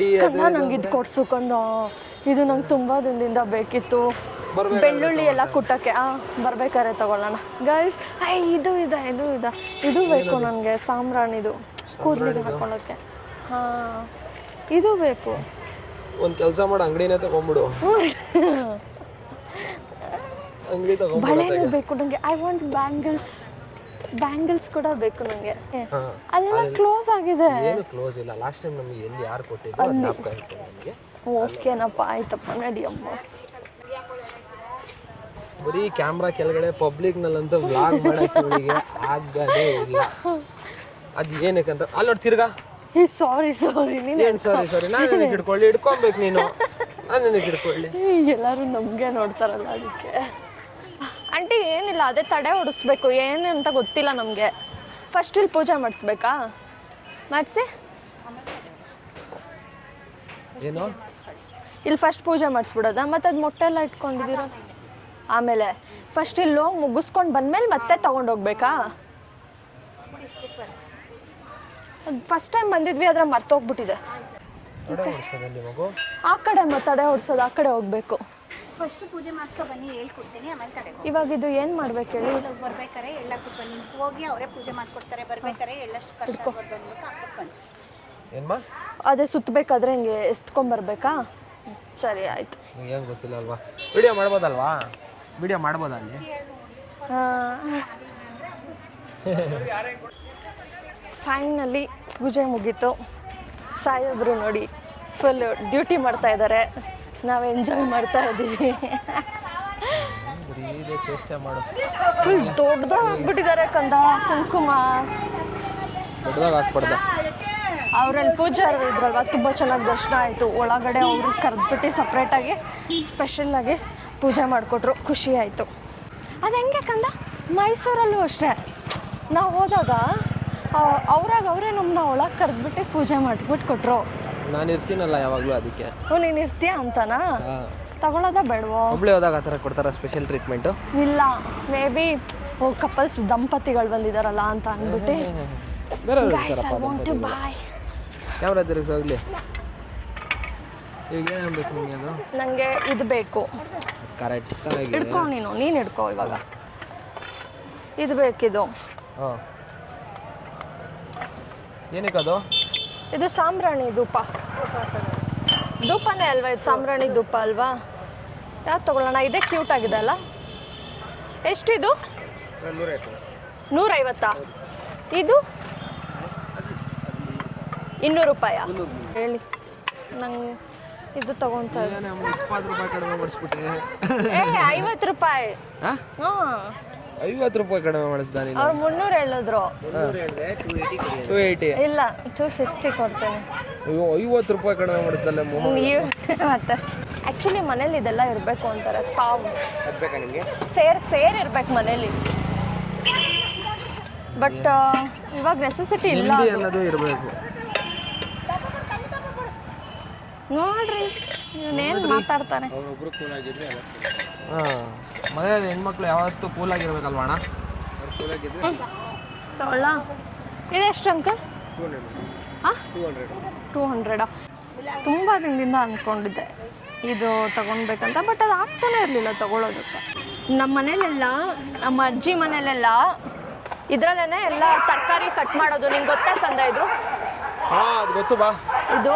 ನಂಗೆ ಇದು ಕೊಡ್ಸು ಕಂದ, ಇದು ನಂಗೆ ತುಂಬ ದಿನದಿಂದ ಬೇಕಿತ್ತು. ಬೆಳ್ಳುಳ್ಳಿ ಎಲ್ಲ ಕುಟ್ಟಕ್ಕೆ ಬರ್ಬೇಕಾರೆ ತಗೊಳ್ಳೋಣ ಗೈಸ್. ಇದು ಇದೆ, ಇದು ಇದೆ, ಇದು ಬೇಕು ನನಗೆ. ಸಾಂಬ್ರಾಣಿದು ಕೂದಲಿಗೆ ಹಾಕೊಳ್ಳೋಕ್ಕೆ. ಇದು ಬೇಕು. ಒಂದು ಕೆಲಸ ಮಾಡಿ, ಅಂಗಡಿನೇ ತಗೊಂಡ್ಬಿಡು. ಅಂಗಡಿ ತಗೊಂಡು ಬಳೆನೂ ಬೇಕು ನನಗೆ. ಐ ವಾಂಟ್ ಬ್ಯಾಂಗಲ್ಸ್ ಕೂಡ ಬೇಕು ನನಗೆ. ಅಲ್ಲೆಲ್ಲ ಕ್ಲೋಸ್ ಆಗಿದೆ. ಏನು ಕ್ಲೋಸ್ ಇಲ್ಲ. ಲಾಸ್ಟ್ ಟೈಮ್ ನಮಗೆ ಎಲ್ಲಿ ಯಾರು ಕೊಟ್ಟಿದ್ದು ಜ್ಞಾಪಕ ಇತ್ತು ನನಗೆ. ಓಕೆನಪ್ಪ, ಆಯ್ತಪ್ಪ, ನಡಿಯಮ್ಮ. ಬರೀ ಕ್ಯಾಮ್ರಾ ಕೆಳಗಡೆ ಪಬ್ಲಿಕ್ನಲ್ಲಂತೂ ವ್ಲಾಗ್ ಮಾಡಕ್ಕೆ ಇವಳಿಗೆ ಆಗದೇ ಇಲ್ಲ. ಅದು ಏನಕ್ಕಂತ ಅಲ್ಲಿ ನೋಡಿ ತಿರ್ಗಾ. ಸಾರಿ ಏನು ಸಾರಿ ನಾನು ನಿನಗೆ ಹಿಡ್ಕೊಳ್ಳಿ, ಹಿಡ್ಕೊಬೇಕು ನೀನು. ನಾನು ನಿನಗೆ ಹಿಡ್ಕೊಳ್ಳಿ. ಎಲ್ಲರೂ ನಮಗೆ ನೋಡ್ತಾರಲ್ಲ ಅದಕ್ಕೆ. ಆಂಟಿ ಏನಿಲ್ಲ, ಅದೇ ತಡೆ ಹೊಡಿಸ್ಬೇಕು. ಏನು ಅಂತ ಗೊತ್ತಿಲ್ಲ ನಮಗೆ. ಫಸ್ಟ್ ಇಲ್ಲಿ ಪೂಜೆ ಮಾಡಿಸ್ಬೇಕಾ? ಮಾಡಿಸಿ. ಏನು ಇಲ್ಲಿ ಫಸ್ಟ್ ಪೂಜೆ ಮಾಡಿಸ್ಬಿಡೋದಾ? ಮತ್ತು ಅದು ಮೊಟ್ಟೆ ಎಲ್ಲ ಇಟ್ಕೊಂಡಿದ್ದೀರ. ಆಮೇಲೆ ಫಸ್ಟ್ ಇಲ್ಲಿ ಹೋಗಿ ಮುಗಿಸ್ಕೊಂಡು ಬಂದಮೇಲೆ ಮತ್ತೆ ತೊಗೊಂಡೋಗ್ಬೇಕಾ? ಫಸ್ಟ್ ಟೈಮ್ ಬಂದಿದ್ವಿ, ಆದರೆ ಮರ್ತೋಗ್ಬಿಟ್ಟಿದೆ. ಆ ಕಡೆ ತಡೆ ಹೊಡ್ಸೋದು, ಆ ಕಡೆ ಹೋಗ್ಬೇಕು. ಫಸ್ಟ್ ಪೂಜೆ ಮಾಡ್ಕೊ ಬನ್ನಿ, ಹೇಳ್ಕೊಡ್ತೀನಿ, ಆಮೇಲೆ ತಡೆ. ಇವಾಗ ಇದು ಏನು ಮಾಡ್ಬೇಕು ಹೇಳಿ? ಬರ್ಬೇಕಾರೆ ಎಲ್ಲ ಬನ್ನಿ, ಹೋಗಿ ಅವರೇ ಪೂಜೆ ಮಾಡ್ಕೊಡ್ತಾರೆ. ಬರ್ಬೇಕಾರೆ ಎಲ್ಲಷ್ಟು ಕಷ್ಟ ಬನ್ನಿ. ಏನ್ಮಾ? ಅದೇ ಸುತ್ತಬೇಕಾದ್ರೆ ಹಿಂಗೆ ಎತ್ಕೊಂಬರ್ಬೇಕಾ? ಸರಿ ಆಯ್ತು. ಏನು ಗೊತ್ತಿಲ್ಲ ಅಲ್ವಾ? ವಿಡಿಯೋ ಮಾಡ್ಬೋದಲ್ವಾ? ವಿಡಿಯೋ ಮಾಡ್ಬೋದಾ ಅಲ್ಲಿ? ಫೈನಲಿ ಪೂಜೆ ಮುಗೀತು. ಸಾಹೇಬ್ರು ನೋಡಿ ಫುಲ್ ಡ್ಯೂಟಿ ಮಾಡ್ತಾ ಇದ್ದಾರೆ, ನಾವು ಎಂಜಾಯ್ ಮಾಡ್ತಾ ಇದ್ದೀವಿ. ಚೇಷ್ಟೆ ಮಾಡು. ಫುಲ್ ದೊಡ್ಡದಾಗಿ ಹಾಕ್ಬಿಟ್ಟಿದ್ದಾರೆ ಕಂದ ಕುಂಕುಮ. ದೊಡ್ಡದಾಗಿ ಹಾಕ್ಬಾರ್ದ. ಅವರಲ್ಲಿ ಪೂಜಾರರು ಇದ್ರಲ್ವ, ತುಂಬ ಚೆನ್ನಾಗಿ ದರ್ಶನ ಆಯಿತು. ಒಳಗಡೆ ಅವರು ಕರೆದ್ಬಿಟ್ಟು ಸಪ್ರೇಟಾಗಿ ಸ್ಪೆಷಲ್ಲಾಗಿ ಪೂಜೆ ಮಾಡಿಕೊಟ್ರು. ಖುಷಿ ಆಯಿತು. ಅದು ಹೆಂಗೆ ಕಂದ, ಮೈಸೂರಲ್ಲೂ ಅಷ್ಟೇ ನಾವು ಹೋದಾಗ ಅವರೇ ನಮ್ಮನ್ನ ಒಳಗೆ ಕರೆದ್ಬಿಟ್ಟು ಪೂಜೆ ಮಾಡಿಬಿಟ್ಟು ಕೊಟ್ಟರು. ನಾನು ಇರ್ತೀನಲ್ಲ ಯಾವಾಗಲೂ, ಅದಕ್ಕೆ. ನೀನು ಇರ್ತೀಯ ಅಂತನಾ? ತಗೊಳ್ಳೋದ ಬೇಡವೋ? ಒಬ್ಬಳೇ ಹೋದಾಗ ಆ ಥರ ಕೊಡ್ತಾರ ಸ್ಪೆಷಲ್ ಟ್ರೀಟ್ಮೆಂಟು? ಇಲ್ಲ, ಮೇ ಬಿ ಕಪಲ್ಸ್ ದಂಪತಿಗಳು ಬಂದಿದ್ದಾರಲ್ಲ ಅಂತ ಅಂದ್ಬಿಟ್ಟು. ಕ್ಯಾಮ್ರಾ ತಿರುಗಿಸೋಗ್ಲಿ. ಈಗ ಏನು ಬೇಕು ನಿಮಗೆ? ಅದು ನನಗೆ ಇದು ಬೇಕು. ಕರೆಕ್ಟ್ ಹಿಡ್ಕೊ, ನೀನು ಹಿಡ್ಕೊ ಇವಾಗ. ಇದು ಬೇಕಿದು. ಹಾಂ, ಏನಕ್ಕದು? ಇದು ಸಾಂಬ್ರಾಣಿ ಧೂಪ. ಧೂಪನೇ ಅಲ್ವಾ ಇದು? ಸಾಂಬ್ರಾಣಿ ಧೂಪ ಅಲ್ವಾ? ಯಾವ್ದು ತೊಗೊಳ್ಳೋಣ? ಇದೇ ಕ್ಯೂಟ್ ಆಗಿದೆ ಅಲ್ಲ? ಎಷ್ಟಿದು? 150. ಇದು 200 ರೂಪಾಯ? ಹೇಳಿ ನಂಗೆ ಇದು ತಗೊತಾ ಇದ್ದೀನಿ. 20 ರೂಪಾಯಿ ಕಡಿಮೆ ಮಾಡಿಸ್ಬಿಟ್ಟೆ. 50 ರೂಪಾಯಿ. ಹಾಂ, 50 ರೂಪಾಯಿ ಕಡಿಮೆ ಮಾಡಿಸ್ದ ನೀನು. ಅವ್ರು 300 ಹೇಳಿದ್ರು. 280. ಇಲ್ಲ 250 ಕೊಡ್ತೇನೆ. ಅಯ್ಯೋ, 50 ರೂಪಾಯಿ ಕಡಿಮೆ ಮಾಡಿಸ್ದಲ್ಲ ಮತ್ತೆ ಆ್ಯಕ್ಚುಲಿ ಮನೇಲಿ ಇದೆಲ್ಲ ಇರಬೇಕು ಅಂತಾರೆ. ಪಾವ್ ನಿಮಗೆ ಸೇರ್ ಇರ್ಬೇಕು ಮನೇಲಿ. ಬಟ್ ಇವಾಗ ನೆಸೆಸಿಟಿ ಇಲ್ಲ ಅನ್ನೋದು ಇರಬೇಕು. ನೋಡ್ರಿ ಇವನೇನು ಮಾತಾಡ್ತಾನೆ. ಹಾಂ, ಮನೆಯಲ್ಲಿ ಹೆಣ್ಮಕ್ಳು ಯಾವತ್ತೂ ಕೂಲಾಗಿರ್ಬೇಕಲ್ವ ಅಣ್ಣ? ತಗೊಳ್ಳ. ಇದೆಷ್ಟು ಅಂಕಲ್? ಹಾಂ, 200. ತುಂಬ ದಿನದಿಂದ ಅಂದ್ಕೊಂಡಿದ್ದೆ ಇದು ತಗೊಳ್ಬೇಕಂತ, ಬಟ್ ಅದು ಆಗ್ತಾನೆ ಇರಲಿಲ್ಲ ತಗೊಳ್ಳೋದಕ್ಕೆ. ನಮ್ಮ ಮನೇಲೆಲ್ಲ, ನಮ್ಮ ಅಜ್ಜಿ ಮನೇಲೆಲ್ಲ ಇದರಲ್ಲೇ ಎಲ್ಲ ತರಕಾರಿ ಕಟ್ ಮಾಡೋದು. ನಿಂಗೆ ಗೊತ್ತಾ ಕಂದ ಇದು? ಹಾಂ, ಅದು ಗೊತ್ತು ಬಾ. ಇದು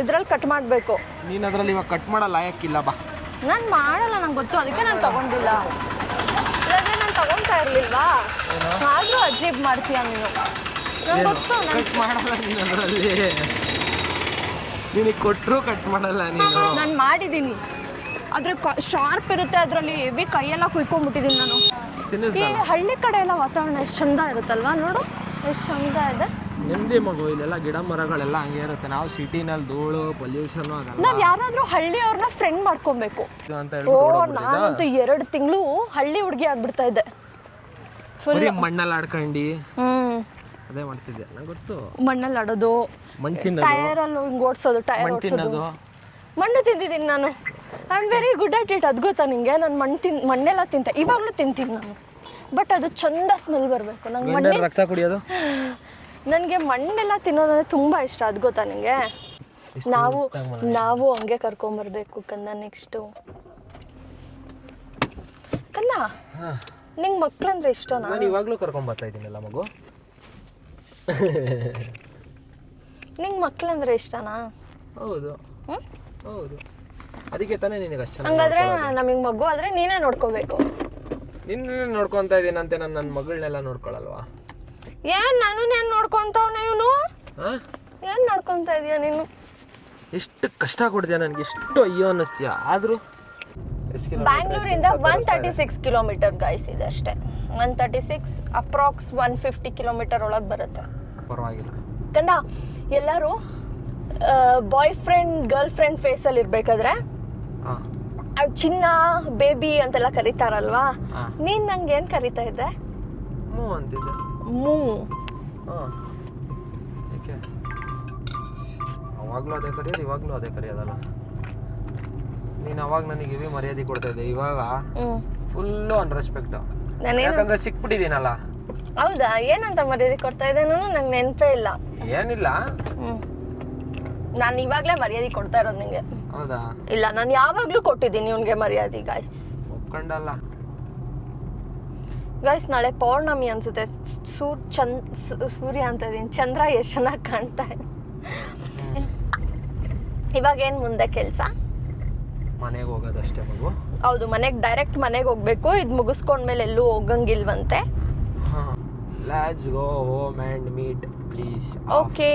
ಇದ್ರಲ್ಲಿ ಕಟ್ ಮಾಡಬೇಕು. ನೀನು ಅದರಲ್ಲಿ ಇವಾಗ ಕಟ್ ಮಾಡಲ್ಲ, ಯಾಕಿಲ್ಲ ಬಾ. ನಾನು ಮಾಡಲ್ಲ, ನಂಗೆ ಗೊತ್ತು, ಅದಕ್ಕೆ ನಾನು ತಗೊಂಡಿಲ್ಲ. ಇಲ್ಲಾಂದರೆ ನಾನು ತಗೊಳ್ತಾ ಇರಲಿಲ್ವಾ? ಆದರೂ ಅಜೀಬ್ ಮಾಡ್ತೀಯ ನೀನು. ನಂಗೆ ಗೊತ್ತು, ಕಟ್ ಮಾಡಲ್ಲ ನೀನು ಅದರಲ್ಲಿ. ನಿನಗೆ ಕೊಟ್ಟರು ಕಟ್ ಮಾಡಲ್ಲ ನೀನು. ನಾನು ಮಾಡಿದ್ದೀನಿ. ಅದ್ರ ಶಾರ್ಪ್ ಇರುತ್ತೆ, ಅದರಲ್ಲಿ ಹೆವಿ ಕೈಯೆಲ್ಲ ಕುಯ್ಕೊಂಡ್ಬಿಟ್ಟಿದ್ದೀನಿ ನಾನು. ಈ ಹಳ್ಳಿ ಕಡೆ ಎಲ್ಲ ವಾತಾವರಣ ಎಷ್ಟು ಚಂದ ಇರುತ್ತಲ್ವಾ? ನೋಡು ಎಷ್ಟು ಚಂದ ಇದೆ. ನೆಮ್ಮದಿ ಮಗು, ಇಲ್ಲೆಲ್ಲ ಗಿಡ ಮರಗಳೆಲ್ಲ ಹಂಗೆ ಇರುತ್ತೆ. ನಾವು ಸಿಟಿನಲ್ಲಿ ಧೂಳು ಪೊಲ್ಯೂಷನ್ ಅದೆಲ್ಲ. ನಾವು ಯಾರಾದರೂ ಹಳ್ಳಿಯವ್ರನ್ನ ಫ್ರೆಂಡ್ ಮಾಡ್ಕೊಬೇಕು ಅಂತ ಓ, ನಾನಂತೂ 2 ತಿಂಗಳು ಹಳ್ಳಿ ಹುಡುಗಿ ಆಗ್ಬಿಡ್ತಾ ಇದ್ದೆ. ಫುಲ್ ಮಣ್ಣಲ್ಲಿ ಆಡ್ಕೊಂಡು ಅದೇ ಮಾಡ್ತಿದ್ದೆ, ನಂಗೆ ಗೊತ್ತು. ಮಣ್ಣಲ್ಲಿ ಆಡೋದು, ಮಣ್ಣು ತಿನ್ನೋದು, ಟೈರಲ್ಲಿ ಹಿಂಗೆ ಓಡಿಸೋದು, ಟೈರ್ ಓಡಿಸೋದು. ಮಣ್ಣು ತಿಂದಿದ್ದೀನಿ ನಾನು. I am very good at it. ಅದು ಗೊತ್ತಾ ನಿಂಗೆ? ನಾನು ಮಣ್ಣೆಲ್ಲ ತಿಂತೆ, ಇವಾಗಲೂ ತಿಂತೀನಿ ನಾನು. ಬಟ್ ಅದು ಚಂದ ಸ್ಮೆಲ್ ಬರಬೇಕು ನಂಗೆ. ಮಣ್ಣು ರಕ್ತ ಕುಡಿಯೋದು, ನನಗೆ ಮಣ್ಣೆಲ್ಲ ತಿನ್ನೋದಂದ್ರೆ ತುಂಬ ಇಷ್ಟ. ಅದು ಗೊತ್ತಾ ನಿಂಗೆ? ನಾವು ಹಂಗೆ ಕರ್ಕೊಂಬರ್ಬೇಕು ಕಂದ. ನೆಕ್ಸ್ಟು ಕಂದ, ನಿಂಗೆ ಮಕ್ಳಂದ್ರೆ ಇಷ್ಟನಾ? ನಾನು ಇವಾಗಲೂ ಕರ್ಕೊಂಬರ್ತಾ ಇದ್ದೀನಲ್ಲ ಮಗು. ನಿಂಗೆ ಮಕ್ಳಂದ್ರೆ ಇಷ್ಟನಾ? ಹೌದು ಹೌದು, ಅದಕ್ಕೆ ತಾನೇ ನಿನಗೆ ಅಷ್ಟು ಚೆನ್ನಾಗಿ. ಹಂಗಾದ್ರೆ ನಮಗೆ ಮಗು ಆದರೆ ನೀನೇ ನೋಡ್ಕೋಬೇಕು. ನಿನ್ನೆ ನೋಡ್ಕೊತಾ ಇದ್ದೀನಂತೆ, ನಾನು ನನ್ನ ಮಗಳನ್ನೆಲ್ಲ ನೋಡ್ಕೊಳಲ್ವಾ? ನಾನು ನೋಡ್ಕೊಂತವ್ನ ಇವನು. ಏನು ನೋಡ್ಕೊತಾ ಇದೀಯ ನೀನು? ಎಷ್ಟು ಕಷ್ಟ ಕೊಡ್ತೀಯ ನನಗೆ, ಎಷ್ಟು ಅಯ್ಯೋ ಅನ್ನಿಸ್ತೀಯ. ಆದರೂ ಬ್ಯಾಂಗ್ಳೂರಿಂದ 136 ಕಿಲೋಮೀಟರ್ ಗೈಸ್ ಇದೆ ಅಷ್ಟೇ. 136 ಅಪ್ರಾಕ್ಸ್ 150 ಕಿಲೋಮೀಟರ್ ಒಳಗೆ ಬರುತ್ತೆ. ಪರವಾಗಿಲ್ಲ ಕಂದ. ಎಲ್ಲರೂ ಬಾಯ್ ಫ್ರೆಂಡ್ ಗರ್ಲ್ ಫ್ರೆಂಡ್ ಫೇಸಲ್ಲಿ ಇರಬೇಕಾದ್ರೆ ಚಿನ್ನ ಬೇಬಿ ಅಂತೆಲ್ಲ ಕರೀತಾರಲ್ವಾ? ನೀನು ನಂಗೆ ಏನು ಕರೀತಾ ಇದ್ದೆ? ಮೂ ಅಂತಿದ್ದೆ. ಮೂ. ಏಕೆ ಅವಾಗಲೂ ಅದೇ ಕರೆಯೋದು, ಇವಾಗಲೂ ಅದೇ ಕರೆಯೋದಲ್ಲ? ನೀನು ಅವಾಗ ನನಗೆ ಇವಿ ಮರ್ಯಾದೆ ಕೊಡ್ತಾ ಇದ್ದೆ, ಇವಾಗ ಫುಲ್ಲು ಅನ್ರೆಸ್ಪೆಕ್ಟ್. ಯಾಕಂದ್ರೆ ಸಿಕ್ಬಿಟ್ಟಿದ್ದೀನಲ್ಲ. ಹೌದಾ? ಏನಂತ ಮರ್ಯಾದೆ ಕೊಡ್ತಾ ಇದ್ದೆ ನಾನು? ನಂಗೆ ನೆನಪೇ ಇಲ್ಲ. ಏನಿಲ್ಲ, ನಾನು ಇವಾಗಲೇ ಮರ್ಯಾದೆ ಕೊಡ್ತಾ ಇರೋದು ನಿಂಗೆ. ಹೌದಾ? ಇಲ್ಲ, ನಾನು ಯಾವಾಗಲೂ ಕೊಟ್ಟಿದ್ದೀನಿ ಇವನಿಗೆ ಮರ್ಯಾದೆ. ಗೈಸ್ ಒಪ್ಕೊಂಡಲ್ಲ ಗೈಸ್, ನಾಳೆ ಪೌರ್ಣಮಿ ಅನ್ಸುತ್ತೆ. ಸೂರ್ಯ ಅಂತ ಇದೀನಿ, ಚಂದ್ರ ಎಷ್ಟು ಚೆನ್ನಾಗಿ ಕಾಣ್ತಾ ಇದೆ. ಇವಾಗ ಏನು ಮುಂದೆ ಕೆಲಸ? ಮನೆಗೆ ಹೋಗೋದಷ್ಟೇ ಮಗು. ಹೌದು, ಡೈರೆಕ್ಟ್ ಮನೆಗೆ ಹೋಗ್ಬೇಕು. ಇದು ಮುಗಿಸ್ಕೊಂಡ್ಮೇಲೆ ಎಲ್ಲೂ ಹೋಗಂಗಿಲ್ವಂತೆ. Let's go home and meet please. Okay,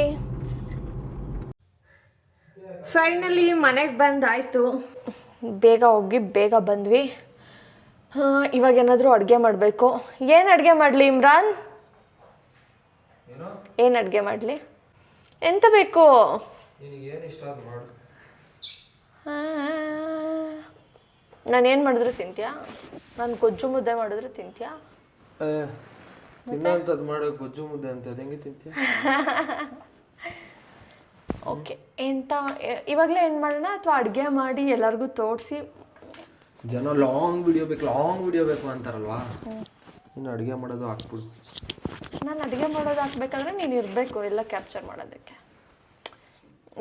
finally ಮನೆಗೆ ಬಂದಾಯಿತು. ಬೇಗ ಹೋಗಿ ಬೇಗ ಬಂದ್ವಿ. ಇವಾಗ ಏನಾದರೂ ಅಡುಗೆ ಮಾಡಬೇಕು. ಏನು ಅಡುಗೆ ಮಾಡಲಿ ಇಮ್ರಾನ್? ಏನು ಅಡುಗೆ ಮಾಡಲಿ? ಎಂತ ಬೇಕು? ನಾನೇನು ಮಾಡಿದ್ರು ತಿಂತೀಯಾ? ನಾನು ಗೊಜ್ಜು ಮುದ್ದೆ ಮಾಡಿದ್ರು ತಿಂತೀಯಾ? ಇನ್ನೊಂಥದ್ದು ಮಾಡೋ ಗೊಜ್ಜು ಮುದ್ದೆ ಅಂತ ಹೆಂಗೆ ತಿಂತೀಯ? ಓಕೆ, ಎಂತ ಇವಾಗಲೇ ಏನು ಮಾಡೋಣ ಅಥವಾ ಅಡುಗೆ ಮಾಡಿ ಎಲ್ಲರಿಗೂ ತೋರಿಸಿ? ಜನ ಲಾಂಗ್ ವಿಡಿಯೋ ಬೇಕು ಅಂತಾರಲ್ವಾ? ಇನ್ನು ಅಡುಗೆ ಮಾಡೋದು ಹಾಕ್ಬಿಡು. ನಾನು ಅಡುಗೆ ಮಾಡೋದು ಹಾಕ್ಬೇಕಂದ್ರೆ ನೀನು ಇರಬೇಕು ಎಲ್ಲ ಕ್ಯಾಪ್ಚರ್ ಮಾಡೋದಕ್ಕೆ.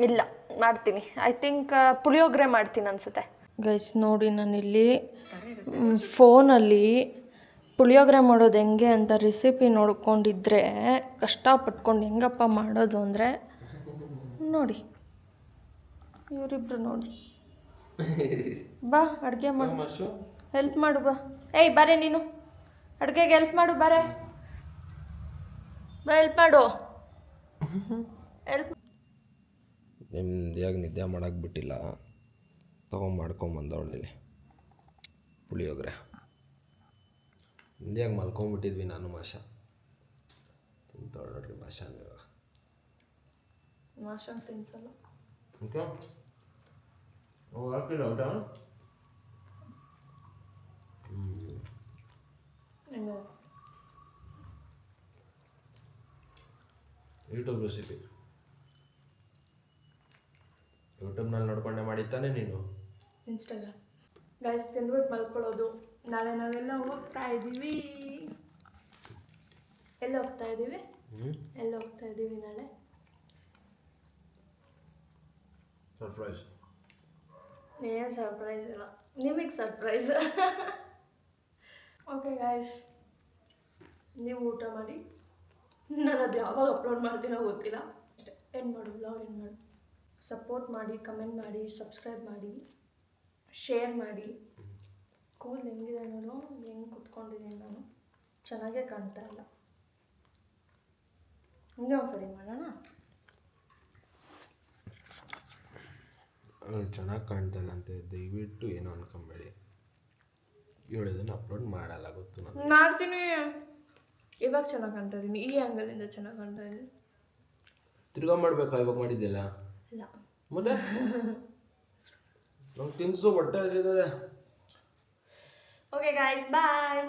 ಇಲ್ಲ, ಮಾಡ್ತೀನಿ. ಐ ಥಿಂಕ್ ಪುಳಿಯೋಗರೆ ಮಾಡ್ತೀನಿ ಅನಿಸುತ್ತೆ. ಗೈಸ್ ನೋಡಿ, ನಾನಿಲ್ಲಿ ಫೋನಲ್ಲಿ ಪುಳಿಯೋಗರೆ ಮಾಡೋದು ಹೆಂಗೆ ಅಂತ ರೆಸಿಪಿ ನೋಡ್ಕೊಂಡಿದ್ರೆ ಕಷ್ಟಪಟ್ಕೊಂಡು ಹೆಂಗಪ್ಪ ಮಾಡೋದು ಅಂದರೆ ನೋಡಿ ಇವರಿಬ್ರು ನೋಡಿ. ಬಾ ಅಡುಗೆ ಮಾಡು, ಹೆಲ್ಪ್ ಮಾಡು ಬಾ. ಏಯ್ ಬಾರೆ ನೀನು ಅಡುಗೆಗೆ ಹೆಲ್ಪ್ ಮಾಡು, ಬಾರೆ ಬಾ, ಹೆಲ್ಪ್ ಮಾಡು, ಹೆಲ್ಪ್. ನೆಮ್ಮದಿಯಾಗಿ ನಿದ್ದೆ ಮಾಡೋಕ್ಕೆ ಬಿಟ್ಟಿಲ್ಲ, ಮಾಡ್ಕೊಂಬಂದವಳಲ್ಲಿ ಪುಳಿಯೋಗರೆ. ನೆಮ್ಮದಿಯಾಗಿ ಮಲ್ಕೊಂಬಿಟ್ಟಿದ್ವಿ ನಾನು ಮಾಷ. ತಿಂತಾಳೆ ನೋಡ್ರಿ ಮಾಷಾನ ಇವಾಗ. ಮಾಷ ತಿನ್ಸಲ್ಲ. ಓಕೆ ಹಾಕಿಲ್ಲ ಊಟ. ಯೂಟ್ಯೂಬ್ ರೆಸಿಪಿ ಯೂಟ್ಯೂಬ್ನಲ್ಲಿ ನೋಡ್ಕೊಂಡೆ ಮಾಡಿದ್ದಾನೆ ನೀನು. ಇನ್ಸ್ಟಾಗ್ರಾಮ್ ಗೈಸ್ ತಿಂದ್ಬಿಟ್ಟು ಮಲ್ಕೊಳ್ಳೋದು. ನಾಳೆ ನಾವೆಲ್ಲ ಹೋಗ್ತಾ ಇದ್ದೀವಿ. ಎಲ್ಲಿ ಹೋಗ್ತಾ ಇದ್ದೀವಿ? ಎಲ್ಲಿ ಹೋಗ್ತಾ ಇದ್ದೀವಿ ನಾಳೆ? ಸರ್ಪ್ರೈಸ್. ಏನು ಸರ್ಪ್ರೈಸ್ ಇಲ್ಲ, ನಿಮಗೆ ಸರ್ಪ್ರೈಸ್. ಓಕೆ ಗೈಸ್, ನೀವು ಊಟ ಮಾಡಿ. ನಾನು ಅದು ಯಾವಾಗ ಅಪ್ಲೋಡ್ ಮಾಡ್ತೀನೋ ಗೊತ್ತಿಲ್ಲ. ಅಷ್ಟೇ, ಏನು ಮಾಡು ಬ್ಲಾಗ್ ಏನು ಮಾಡು. ಸಪೋರ್ಟ್ ಮಾಡಿ, ಕಮೆಂಟ್ ಮಾಡಿ, ಸಬ್ಸ್ಕ್ರೈಬ್ ಮಾಡಿ, ಶೇರ್ ಮಾಡಿ. ಕೂದಲು ಹೆಂಗಿದೆ ನೋಡು, ಹೆಂಗೆ ಕುತ್ಕೊಂಡಿದ್ದೀನಿ ನಾನು, ಚೆನ್ನಾಗೇ ಕಾಣ್ತಾ ಇಲ್ಲ. ಹಿಂಗೆ ಒಂದ್ಸರಿ ಮಾಡೋಣ. ಚೆನ್ನಾಗಿ ಕಾಣ್ತಲ್ಲ ಅಂತ ದಯವಿಟ್ಟು ಏನೋ ಅನ್ಕೊಂಬೇಡಿ. ಹೇಳೋದನ್ನು ಅಪ್ಲೋಡ್ ಮಾಡಲ್ಲ, ಗೊತ್ತು ನಾನು. ಮಾಡ್ತೀನಿ. ಇವಾಗ ಚೆನ್ನಾಗಿ ಕಾಣ್ತಾ ಇದ್ದೀನಿ, ಈ ಆ್ಯಂಗಲಿಂದ ಚೆನ್ನಾಗಿ ಕಾಣ್ತಾ ಇದ್ದೀನಿ. ತಿರ್ಗಾ ಮಾಡಬೇಕಾ? ಇವಾಗ ಮಾಡಿದ್ದಿಲ್ಲ ಇಲ್ಲ ಮತ್ತೆ ನಂಗೆ ತಿನ್ಸು, ಹೊಟ್ಟೆ ಹಸಿತದೆ. ಓಕೆ ಗಾಯ್ಸ್, ಬಾಯ್.